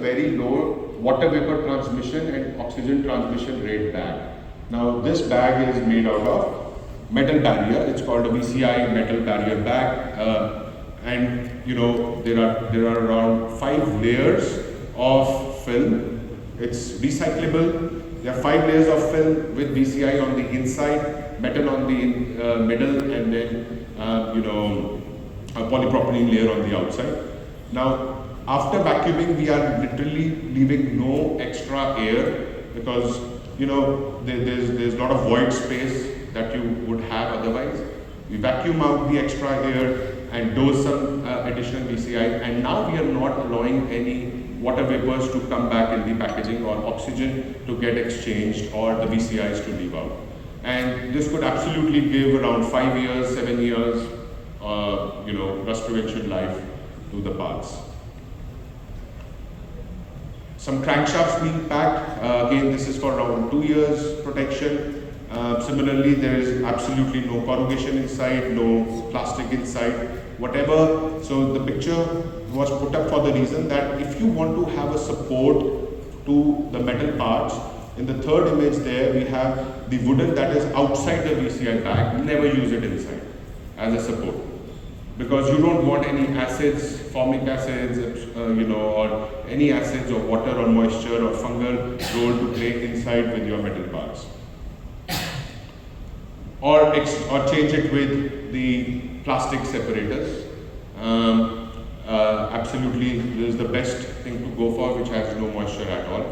very low water vapor transmission and oxygen transmission rate bag. Now this bag is made out of metal barrier. It's called a VCI metal barrier bag, and there are around 5 layers of film. It's recyclable. There are 5 layers of film with VCI on the inside, metal on the middle, and then a polypropylene layer on the outside. Now, after vacuuming, we are literally leaving no extra air because there's a lot of void space that you would have otherwise. We vacuum out the extra air and dose some additional VCI, and now we are not allowing any water vapors to come back in the packaging or oxygen to get exchanged or the VCIs to leave out. And this could absolutely give around 5 years, 7 years, rust prevention life to the parts. Some crankshafts being packed. Again, this is for around 2 years protection. Similarly, there is absolutely no corrugation inside, no plastic inside, whatever. So the picture was put up for the reason that if you want to have a support to the metal parts, in the third image there we have the wooden that is outside the VCI bag. Never use it inside as a support, because you don't want any acids, formic acids, or any acids or water or moisture or fungal role to play inside with your metal parts. Or change it with the plastic separators. Absolutely, this is the best thing to go for, which has no moisture at all.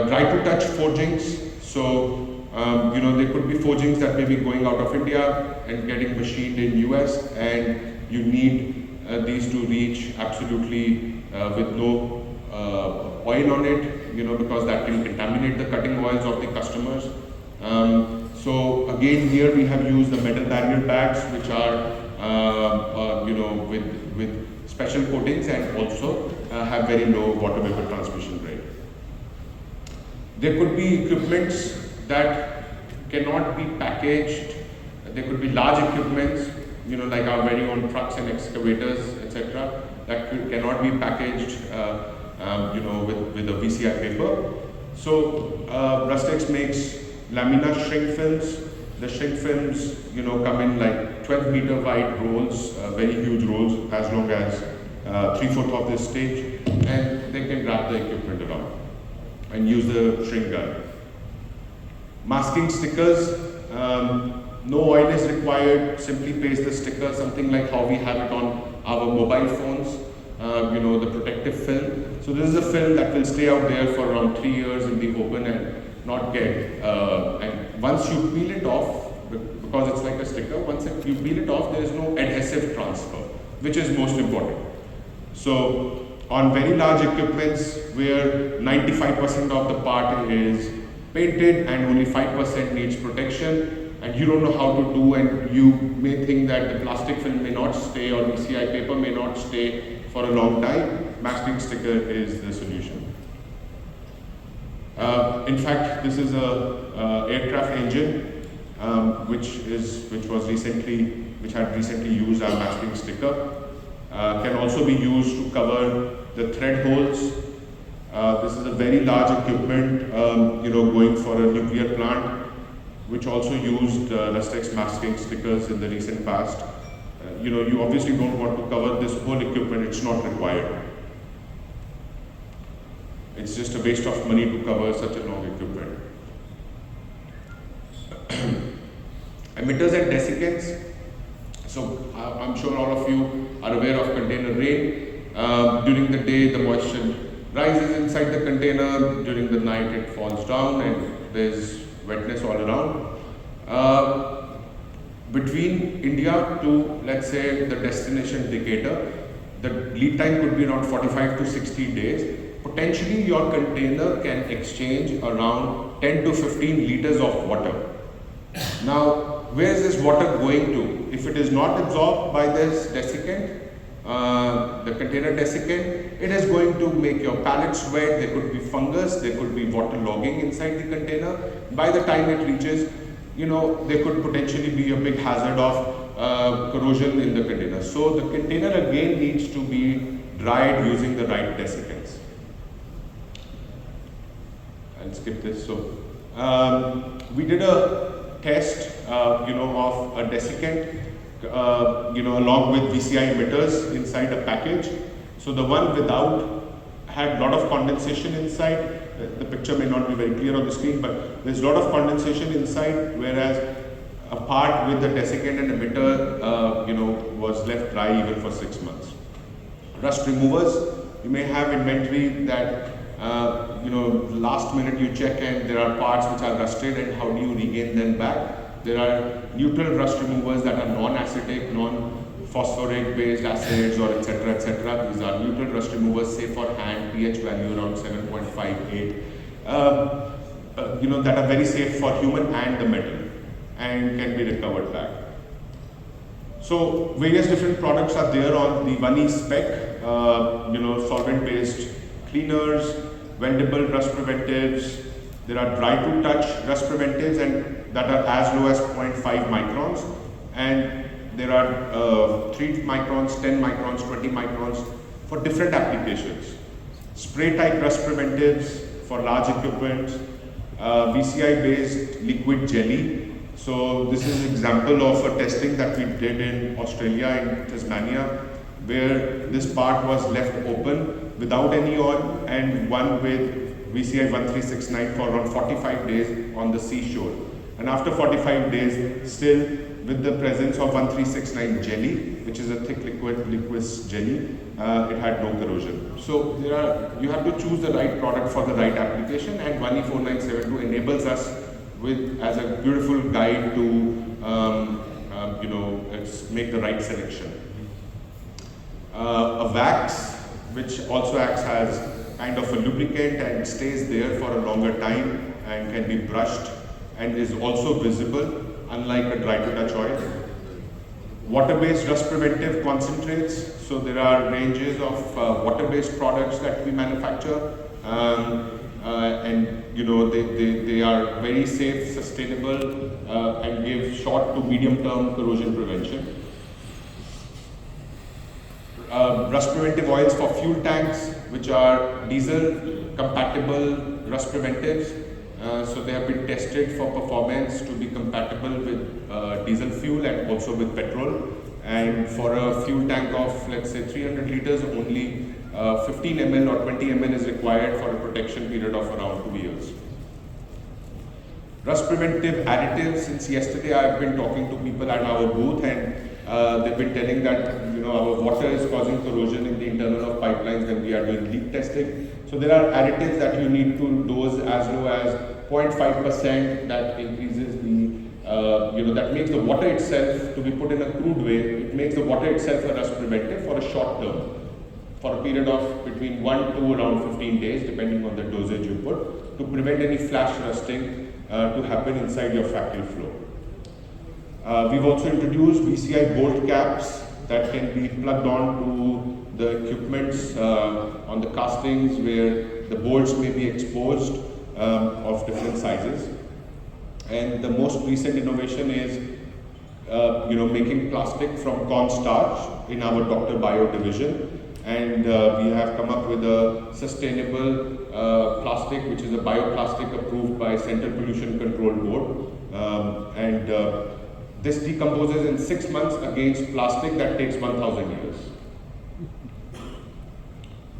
Dry to touch forgings. So there could be forgings that may be going out of India and getting machined in US, and you need these to reach absolutely with no oil on it, because that can contaminate the cutting oils of the customers. So again, here we have used the metal barrier bags, which are with special coatings and also have very low water vapor transmission rate. There could be equipments that cannot be packaged. There could be large equipments, like our very own trucks and excavators, etc., that cannot be packaged, with a VCI paper. So Rustex makes lamina shrink films. The shrink films, come in like 12-meter wide rolls, very huge rolls, as long as 3/4 of this stage, and they can wrap the equipment around and use the shrink gun. Masking stickers, no oil is required, simply paste the sticker, something like how we have it on our mobile phones, the protective film. So this is a film that will stay out there for around 3 years in the open and not get, and once you peel it off, because it's like a sticker, once you peel it off, there is no adhesive transfer, which is most important. So on very large equipments where 95% of the part is painted and only 5% needs protection, and you don't know how to do, and you may think that the plastic film may not stay or VCI paper may not stay for a long time, masking sticker is the solution. In fact, this is a aircraft engine which had recently used our masking sticker. Can also be used to cover the thread holes. This is a very large equipment, going for a nuclear plant, which also used Rustex masking stickers in the recent past. You obviously don't want to cover this whole equipment; it's not required. It's just a waste of money to cover such a long equipment. Emitters and desiccants. So I'm sure all of you are aware of container rain. During the day, the moisture rises inside the container. During the night, it falls down and there's wetness all around. Between India to, let's say, the destination Decatur, the lead time could be around 45 to 60 days. Potentially, your container can exchange around 10 to 15 liters of water. Now, where is this water going to? If it is not absorbed by this desiccant, the container desiccant, it is going to make your pallets wet. There could be fungus, there could be water logging inside the container. By the time it reaches, there could potentially be a big hazard of corrosion in the container. So the container again needs to be dried using the right desiccants. I'll skip this. So we did a test, of a desiccant, along with VCI emitters inside a package. So the one without had a lot of condensation inside. The picture may not be very clear on the screen, but there's a lot of condensation inside, whereas a part with the desiccant and emitter, was left dry even for 6 months. Rust removers, you may have inventory that, last minute you check and there are parts which are rusted, and how do you regain them back? There are neutral rust removers that are non-acetic, non-phosphoric based acids, or etc. etc. These are neutral rust removers, say for hand, pH value around 7.58, that are very safe for human and the metal and can be recovered back. So various different products are there on the 1E spec, solvent-based cleaners, vendable rust preventives. There are dry to touch rust preventives and that are as low as 0.5 microns, and there are 3 microns, 10 microns, 20 microns for different applications. Spray type rust preventives for large equipment, VCI based liquid jelly. So this is an example of a testing that we did in Australia, in Tasmania, where this part was left open without any oil and one with VCI 1369 for around 45 days on the seashore. And after 45 days, still with the presence of 1369 jelly, which is a thick liquid jelly, it had no corrosion. So you have to choose the right product for the right application, and 1E4972 enables us as a beautiful guide to make the right selection. A wax, which also acts as kind of a lubricant and stays there for a longer time and can be brushed and is also visible, unlike a dry to touch oil. Water-based rust preventive concentrates. So there are ranges of water-based products that we manufacture, and they are very safe, sustainable, and give short to medium-term corrosion prevention. Rust preventive oils for fuel tanks, which are diesel compatible rust preventives. So they have been tested for performance to be compatible with diesel fuel and also with petrol. And for a fuel tank of, let's say, 300 liters, only 15 ml or 20 ml is required for a protection period of around 2 years. Rust preventive additives. Since yesterday, I've been talking to people at our booth, and they've been telling that our water is causing corrosion in the internal of pipelines when we are doing leak testing. So there are additives that you need to dose as low as 0.5%, that increases the, that makes the water itself, to be put in a crude way, it makes the water itself a rust preventive for a short term, for a period of between 1 to around 15 days, depending on the dosage you put, to prevent any flash rusting to happen inside your factory floor. We've also introduced VCI bolt caps that can be plugged on to the equipments on the castings where the bolts may be exposed, of different sizes. And the most recent innovation is making plastic from cornstarch in our Dr. Bio division. And we have come up with a sustainable plastic, which is a bioplastic approved by Central Pollution Control Board. This decomposes in 6 months against plastic that takes 1,000 years.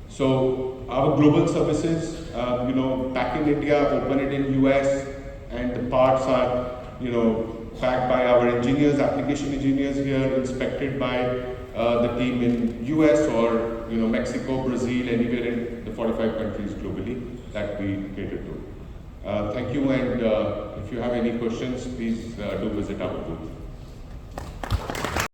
So our global services, back in India, open it in US, and the parts are, packed by our engineers, application engineers here, inspected by the team in US or Mexico, Brazil, anywhere in the 45 countries globally that we cater to. Thank you, and if you have any questions, please do visit our booth.